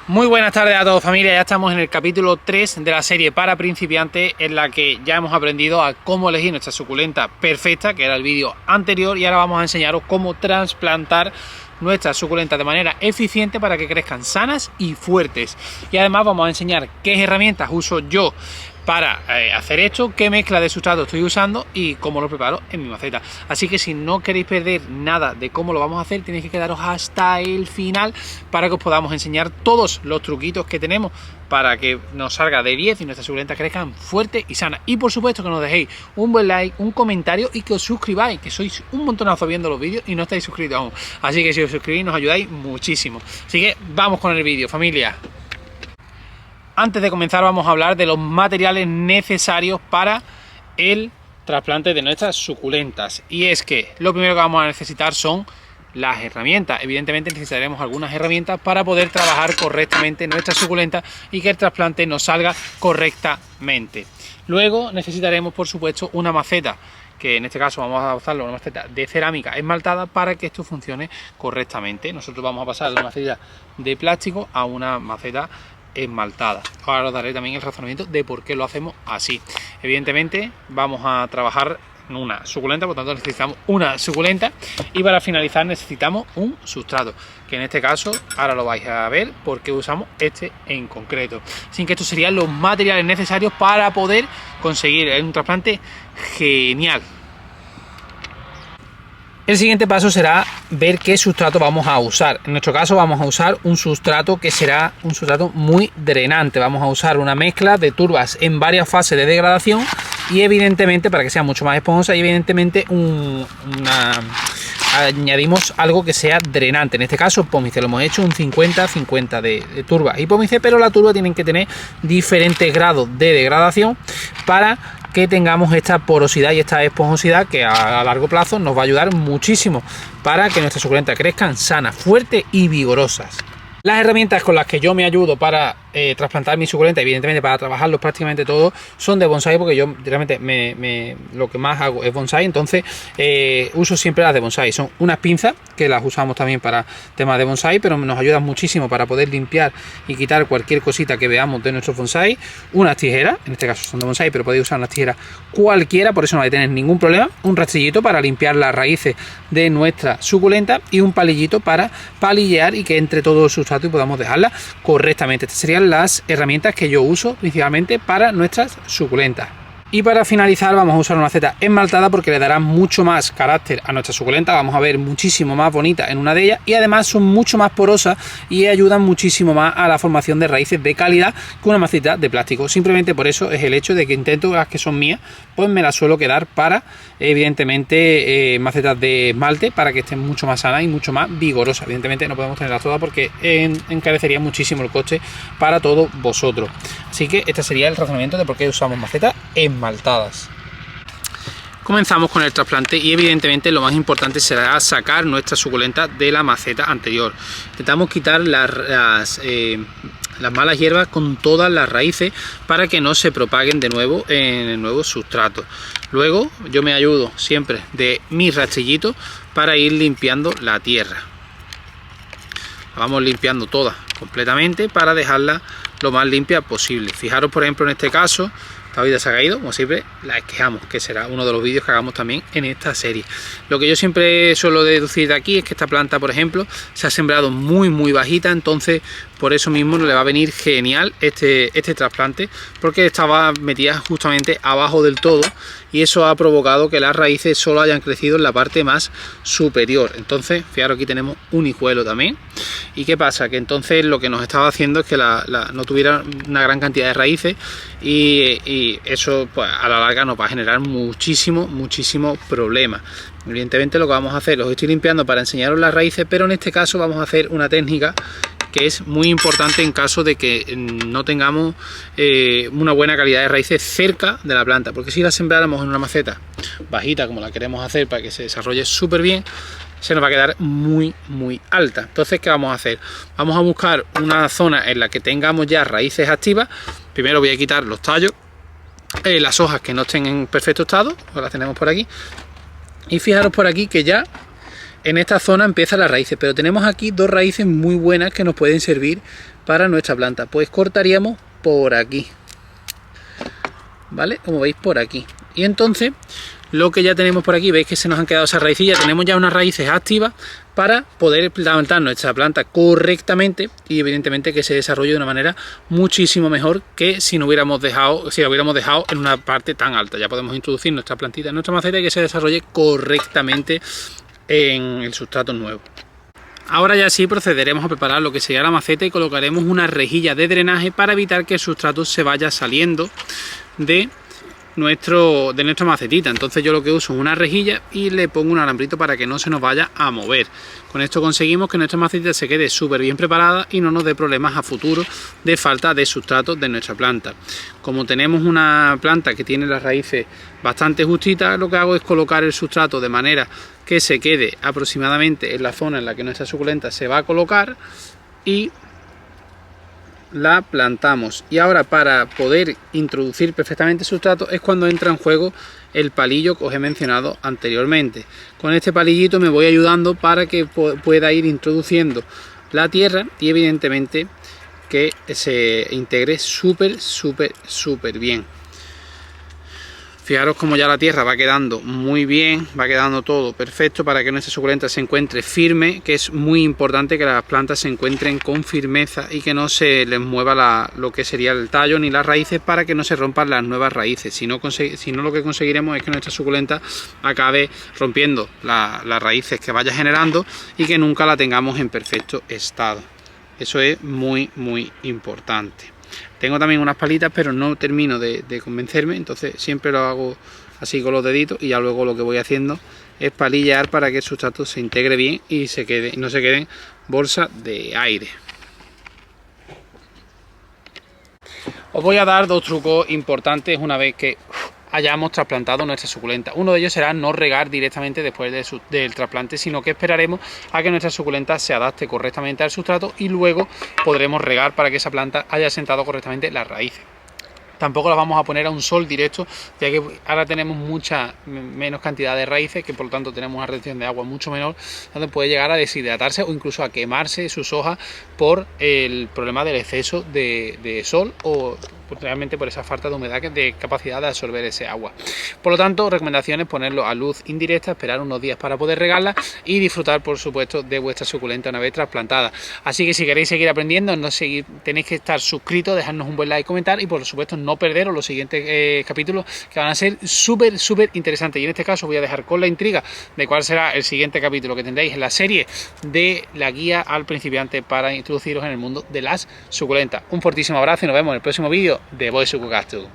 Muy buenas tardes a todos, familia. Ya estamos en el capítulo 3 de la serie para principiantes, en la que ya hemos aprendido a cómo elegir nuestra suculenta perfecta, que era el vídeo anterior, y ahora vamos a enseñaros cómo trasplantar nuestras suculentas de manera eficiente para que crezcan sanas y fuertes. Y además vamos a enseñar qué herramientas uso yo para hacer esto, qué mezcla de sustrato estoy usando y cómo lo preparo en mi maceta. Así que si no queréis perder nada de cómo lo vamos a hacer, tenéis que quedaros hasta el final para que os podamos enseñar todos los truquitos que tenemos para que nos salga de 10 y nuestras suculentas crezcan fuertes y sanas. Y por supuesto que nos dejéis un buen like, un comentario y que os suscribáis, que sois un montonazo viendo los vídeos y no estáis suscritos aún. Así que si os suscribís nos ayudáis muchísimo. Así que vamos con el vídeo, familia. Antes de comenzar vamos a hablar de los materiales necesarios para el trasplante de nuestras suculentas. Y es que lo primero que vamos a necesitar son las herramientas. Evidentemente necesitaremos algunas herramientas para poder trabajar correctamente nuestras suculentas y que el trasplante nos salga correctamente. Luego necesitaremos, por supuesto, una maceta, que en este caso vamos a usarlo, una maceta de cerámica esmaltada para que esto funcione correctamente. Nosotros vamos a pasar de una maceta de plástico a una maceta esmaltada. Ahora os daré también el razonamiento de por qué lo hacemos así. Evidentemente vamos a trabajar en una suculenta, por tanto necesitamos una suculenta, y para finalizar necesitamos un sustrato, que en este caso ahora lo vais a ver porque usamos este en concreto. Así que estos serían los materiales necesarios para poder conseguir un trasplante genial. El siguiente paso será ver qué sustrato vamos a usar. En nuestro caso vamos a usar un sustrato que será un sustrato muy drenante. Vamos a usar una mezcla de turbas en varias fases de degradación y evidentemente, para que sea mucho más esponjosa, y evidentemente añadimos algo que sea drenante. En este caso pómice, lo hemos hecho un 50-50 de turba y pómice, pero la turba tienen que tener diferentes grados de degradación para que tengamos esta porosidad y esta esponjosidad que a largo plazo nos va a ayudar muchísimo para que nuestras suculentas crezcan sanas, fuertes y vigorosas. Las herramientas con las que yo me ayudo para trasplantar mi suculenta, evidentemente para trabajarlos prácticamente todos, son de bonsai, porque yo realmente lo que más hago es bonsai. Entonces uso siempre las de bonsai. Son unas pinzas que las usamos también para temas de bonsai, pero nos ayudan muchísimo para poder limpiar y quitar cualquier cosita que veamos de nuestros bonsai. Unas tijeras, en este caso son de bonsai, pero podéis usar unas tijeras cualquiera, por eso no hay que tener ningún problema. Un rastrillito para limpiar las raíces de nuestra suculenta y un palillito para palillear y que entre todo el sustrato y podamos dejarla correctamente. Estas serían las herramientas que yo uso principalmente para nuestras suculentas. Y para finalizar vamos a usar una maceta esmaltada porque le dará mucho más carácter a nuestra suculenta. Vamos a ver muchísimo más bonita en una de ellas y además son mucho más porosas y ayudan muchísimo más a la formación de raíces de calidad que una maceta de plástico. Simplemente por eso es el hecho de que intento las que son mías, pues me las suelo quedar para evidentemente macetas de esmalte, para que estén mucho más sanas y mucho más vigorosas. Evidentemente no podemos tenerlas todas porque encarecería muchísimo el coste para todos vosotros. Así que este sería el razonamiento de por qué usamos macetas esmaltadas. Comenzamos con el trasplante y evidentemente lo más importante será sacar nuestra suculenta de la maceta anterior. Intentamos quitar las malas hierbas con todas las raíces para que no se propaguen de nuevo en el nuevo sustrato. Luego yo me ayudo siempre de mi rastrillito para ir limpiando la tierra. La vamos limpiando toda completamente para dejarla lo más limpia posible. Fijaros, por ejemplo, en este caso esta vida se ha caído, como siempre la esquejamos, que será uno de los vídeos que hagamos también en esta serie. Lo que yo siempre suelo deducir de aquí es que esta planta, por ejemplo, se ha sembrado muy bajita, entonces por eso mismo le va a venir genial este trasplante, porque estaba metida justamente abajo del todo y eso ha provocado que las raíces solo hayan crecido en la parte más superior. Entonces, fijaros, aquí tenemos un hijuelo también. ¿Y qué pasa? Que entonces lo que nos estaba haciendo es que no tuviera una gran cantidad de raíces y eso pues a la larga nos va a generar muchísimo problema. Evidentemente lo que vamos a hacer, los estoy limpiando para enseñaros las raíces, pero en este caso vamos a hacer una técnica que es muy importante en caso de que no tengamos una buena calidad de raíces cerca de la planta, porque si la sembráramos en una maceta bajita como la queremos hacer para que se desarrolle súper bien, se nos va a quedar muy alta. Entonces, ¿qué vamos a hacer? Vamos a buscar una zona en la que tengamos ya raíces activas. Primero voy a quitar los tallos, las hojas que no estén en perfecto estado, las tenemos por aquí, y fijaros por aquí que ya en esta zona empiezan las raíces, pero tenemos aquí dos raíces muy buenas que nos pueden servir para nuestra planta. Pues cortaríamos por aquí, ¿vale? Como veis, por aquí. Y entonces lo que ya tenemos por aquí, veis que se nos han quedado esas raicillas, tenemos ya unas raíces activas para poder plantar nuestra planta correctamente y evidentemente que se desarrolle de una manera muchísimo mejor que si no hubiéramos dejado, si la hubiéramos dejado en una parte tan alta. Ya podemos introducir nuestra plantita en nuestra maceta y que se desarrolle correctamente en el sustrato nuevo. Ahora ya sí procederemos a preparar lo que sería la maceta y colocaremos una rejilla de drenaje para evitar que el sustrato se vaya saliendo de nuestra macetita. Entonces yo lo que uso es una rejilla y le pongo un alambrito para que no se nos vaya a mover. Con esto conseguimos que nuestra macetita se quede súper bien preparada y no nos dé problemas a futuro de falta de sustrato de nuestra planta. Como tenemos una planta que tiene las raíces bastante justitas, lo que hago es colocar el sustrato de manera que se quede aproximadamente en la zona en la que nuestra suculenta se va a colocar y la plantamos. Y ahora, para poder introducir perfectamente el sustrato, es cuando entra en juego el palillo que os he mencionado anteriormente. Con este palillito me voy ayudando para que pueda ir introduciendo la tierra y evidentemente que se integre súper bien. Fijaros como ya la tierra va quedando muy bien, va quedando todo perfecto para que nuestra suculenta se encuentre firme, que es muy importante que las plantas se encuentren con firmeza y que no se les mueva lo que sería el tallo ni las raíces, para que no se rompan las nuevas raíces. Si no, lo que conseguiremos es que nuestra suculenta acabe rompiendo las raíces que vaya generando y que nunca la tengamos en perfecto estado. Eso es muy importante. Tengo también unas palitas, pero no termino de convencerme, entonces siempre lo hago así con los deditos y ya luego lo que voy haciendo es palillar para que el sustrato se integre bien y no se queden bolsas de aire. Os voy a dar dos trucos importantes una vez que hayamos trasplantado nuestra suculenta. Uno de ellos será no regar directamente después del trasplante, sino que esperaremos a que nuestra suculenta se adapte correctamente al sustrato y luego podremos regar para que esa planta haya sentado correctamente las raíces. Tampoco las vamos a poner a un sol directo, ya que ahora tenemos mucha menos cantidad de raíces, que por lo tanto tenemos una retención de agua mucho menor, donde puede llegar a deshidratarse o incluso a quemarse sus hojas por el problema del exceso de sol o realmente por esa falta de humedad, de capacidad de absorber ese agua. Por lo tanto, recomendaciones: ponerlo a luz indirecta, esperar unos días para poder regarla y disfrutar, por supuesto, de vuestra suculenta una vez trasplantada. Así que si queréis seguir aprendiendo, tenéis que estar suscritos, dejarnos un buen like, comentar y por supuesto no perderos los siguientes capítulos, que van a ser súper interesantes. Y en este caso voy a dejar con la intriga de cuál será el siguiente capítulo que tendréis en la serie de la guía al principiante para introduciros en el mundo de las suculentas. Un fortísimo abrazo y nos vemos en el próximo vídeo de Voy Sucucastu.